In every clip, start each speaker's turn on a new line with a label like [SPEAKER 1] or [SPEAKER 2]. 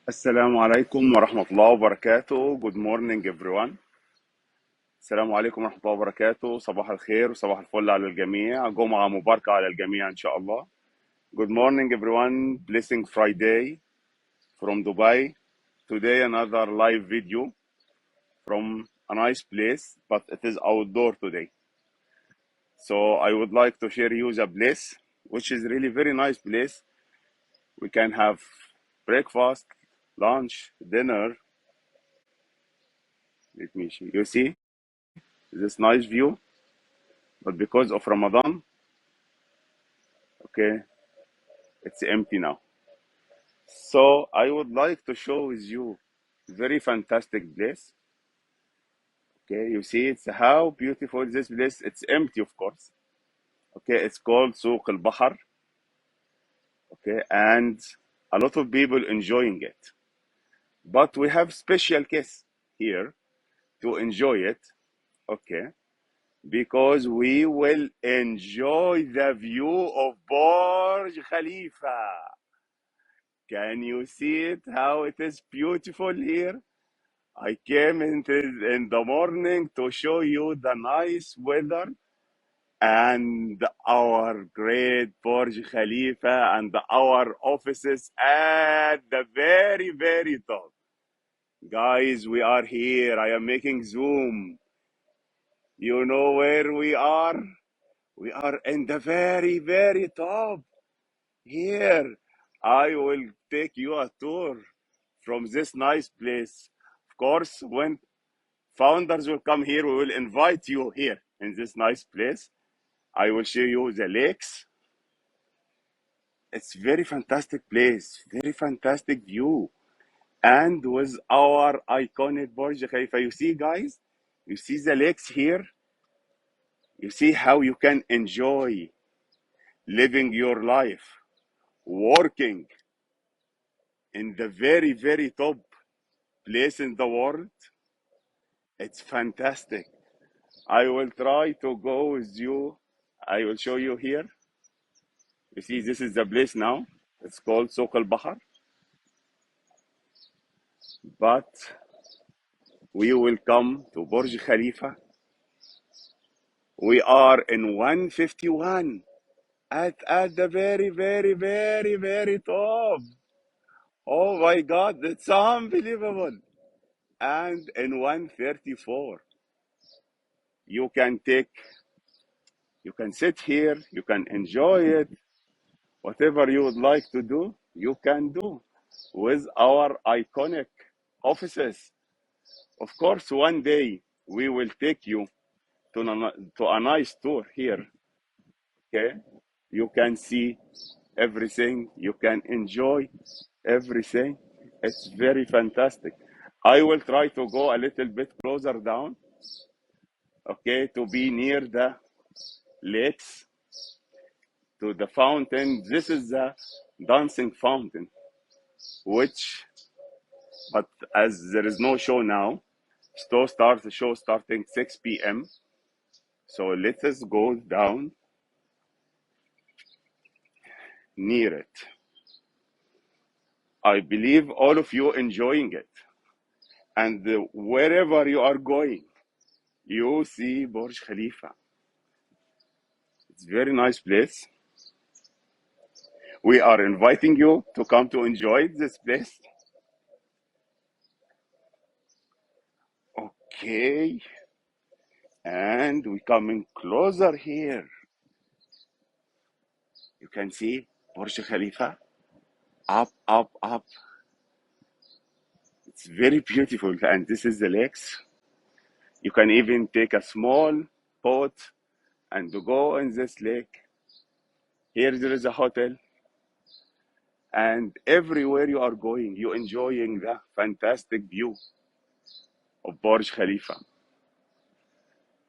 [SPEAKER 1] السلام عليكم ورحمة الله وبركاته. Good morning everyone. السلام عليكم ورحمة الله وبركاته. صباح الخير وصباح الفل على الجميع. جمعة مباركة على الجميع إن شاء الله. Good morning everyone. Blessing Friday from Dubai. Today another live video from a nice place, but it is outdoor today. So I would like to share you the place, which is really very nice place. We can have breakfast, lunch, dinner. Let me see. You see this nice view? But because of Ramadan, okay, it's empty now. So I would like to show with you very fantastic place. Okay, you see it's how beautiful this place. It's empty, of course. Okay, it's called Souq al Bahar. Okay, and a lot of people enjoying it. But we have special case here to enjoy it. Okay, because we will enjoy the view of Burj Khalifa. Can you see it? How it is beautiful here? I came in the morning to show you the nice weather and our great Burj Khalifa and our offices at the very, very top. Guys, we are here. I am making zoom. You know where we are? We are in the very, very top. Here, I will take you a tour from this nice place. Of course, when founders will come here, we will invite you here in this nice place. I will show you the lakes. It's very fantastic place, very fantastic view. And with our iconic Burj Khalifa, you see, guys, you see the lakes here. You see how you can enjoy living your life, working in the very, very top place in the world. It's fantastic. I will try to go with you. I will show you here. You see, this is the place now. It's called Souq al Bahar. But we will come to Burj Khalifa. We are in 151 at the very, very, very, very top. Oh my God, it's unbelievable. And in 134, you can take, you can sit here, you can enjoy it. Whatever you would like to do, you can do with our iconic offices. Of course, one day we will take you to a nice tour here. Okay, you can see everything, you can enjoy everything. It's very fantastic. I will try to go a little bit closer down, okay, to be near the lakes, to the fountain. This is the dancing fountain, which, but as there is no show now, the show starting 6 p.m. So let us go down near it. I believe all of you enjoying it. And wherever you are going, you see Burj Khalifa. It's a very nice place. We are inviting you to come to enjoy this place. Okay. And we coming closer here. You can see Burj Khalifa. Up, up, up. It's very beautiful. And this is the lakes. You can even take a small boat and to go in this lake. Here there is a hotel. And everywhere you are going, you enjoying the fantastic view of Burj Khalifa.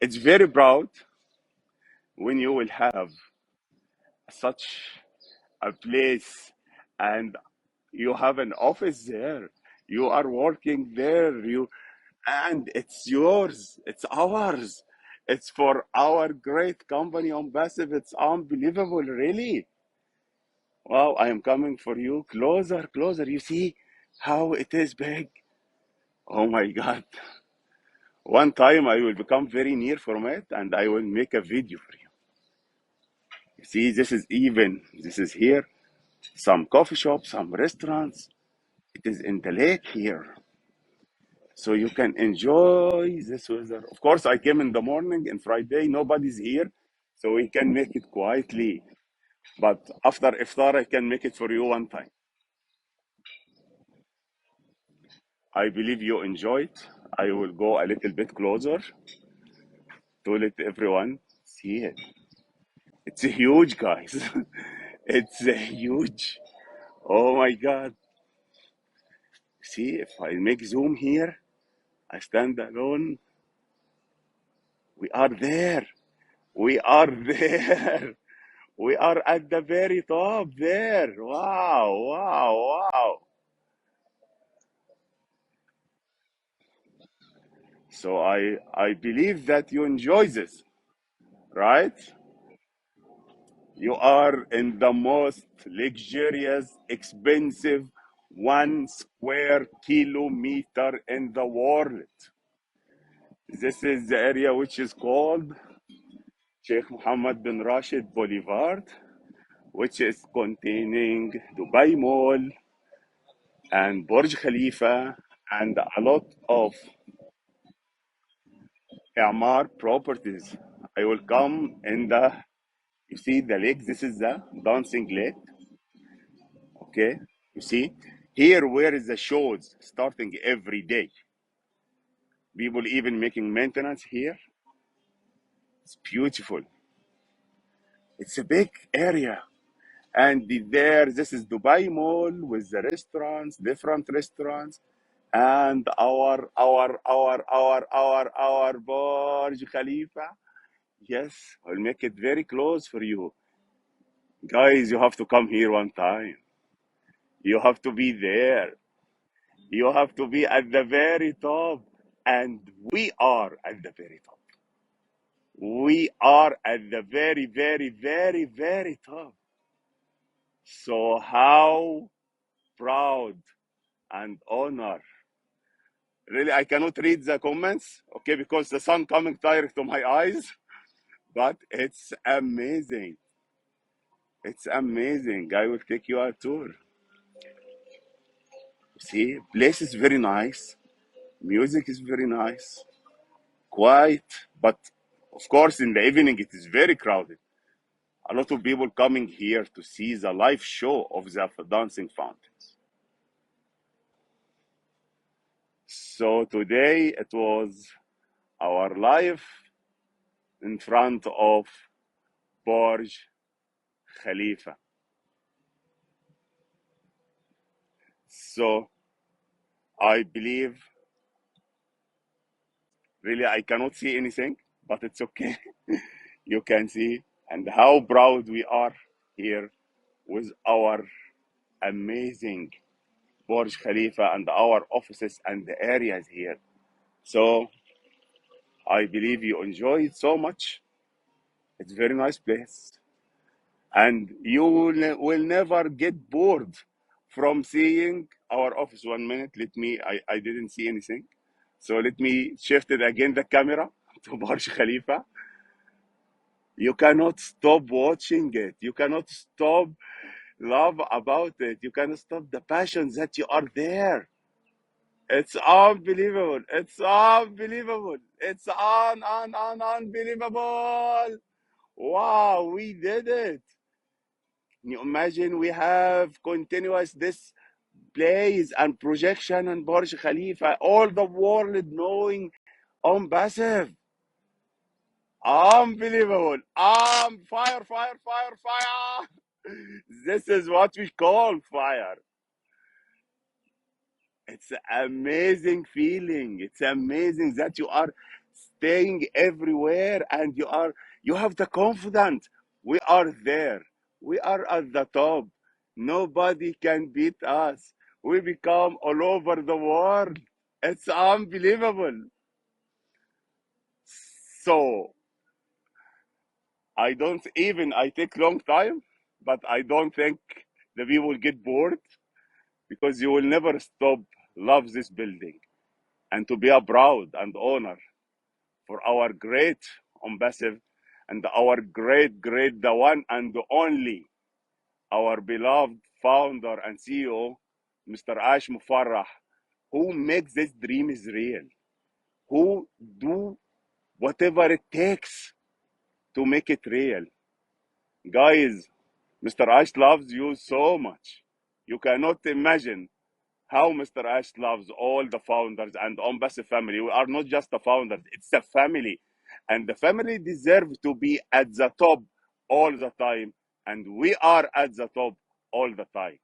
[SPEAKER 1] It's very proud when you will have such a place and you have an office there. You are working there. And it's yours. It's ours. It's for our great company, Onpassive. It's unbelievable, really. Wow, I am coming for you closer, closer. You see how it is big. Oh my God. One time I will become very near from it and I will make a video for you. See, this is here, some coffee shops, some restaurants. It is in the lake here. So you can enjoy this weather. Of course, I came in the morning and Friday, nobody's here. So we can make it quietly. But after iftar, I can make it for you one time. I believe you enjoy it. I will go a little bit closer to let everyone see it. It's huge, guys. It's huge. Oh my God. See, if I make zoom here, I stand alone. We are there. We are there. We are at the very top there. Wow, wow, wow. So I believe that you enjoy this, right? You are in the most luxurious, expensive 1 square kilometer in the world. This is the area which is called Sheikh Mohammed bin Rashid Boulevard, which is containing Dubai Mall and Burj Khalifa and a lot of I'mar properties. I will come in the, you see the lake, this is the dancing lake, okay? You see, here where is the shows starting every day. People even making maintenance here. It's beautiful. It's a big area. And there, this is Dubai Mall with the restaurants, different restaurants, and our Burj Khalifa. Yes, I'll make it very close for you. Guys, you have to come here one time. You have to be there. You have to be at the very top. And we are at the very top. We are at the very, very, very, very top. So, how proud and honor. Really, I cannot read the comments, okay, because the sun coming direct to my eyes, but it's amazing. It's amazing. I will take you a tour. See, place is very nice. Music is very nice, quiet, but of course, in the evening it is very crowded. A lot of people coming here to see the live show of the dancing fountains. So today it was our live in front of Burj Khalifa. So I believe, really, I cannot see anything, but it's okay. You can see, and how proud we are here with our amazing Burj Khalifa and our offices and the areas here. So I believe you enjoy it so much. It's a very nice place. And you will never get bored from seeing our office. 1 minute, I didn't see anything. So let me shift it again, the camera to Burj Khalifa. You cannot stop watching it. You cannot stop love about it. You cannot stop the passion that you are there. It's unbelievable. It's unbelievable. It's unbelievable. Wow, we did it. Can you imagine we have continuous this plays and projection and Burj Khalifa, all the world knowing Onpassive. Unbelievable. Fire, fire, fire, fire. This is what we call fire. It's an amazing feeling. It's amazing that you are staying everywhere and you have the confidence. We are there. We are at the top. Nobody can beat us. We become all over the world. It's unbelievable. So I take long time, but I don't think the people get bored. because you will never stop love this building and to be a proud and honor for our great Onpassive and our great, the one and the only, our beloved founder and CEO, Mr. Ash Mufarrah, who makes this dream is real, who do whatever it takes to make it real. Guys, Mr. Ash loves you so much. You cannot imagine how Mr. Ash loves all the founders and Onpassive family. We are not just the founders, it's a family. And the family deserve to be at the top all the time. And we are at the top all the time.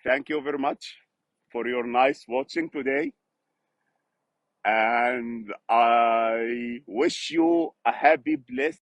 [SPEAKER 1] Thank you very much for your nice watching today. And I wish you a happy, blessed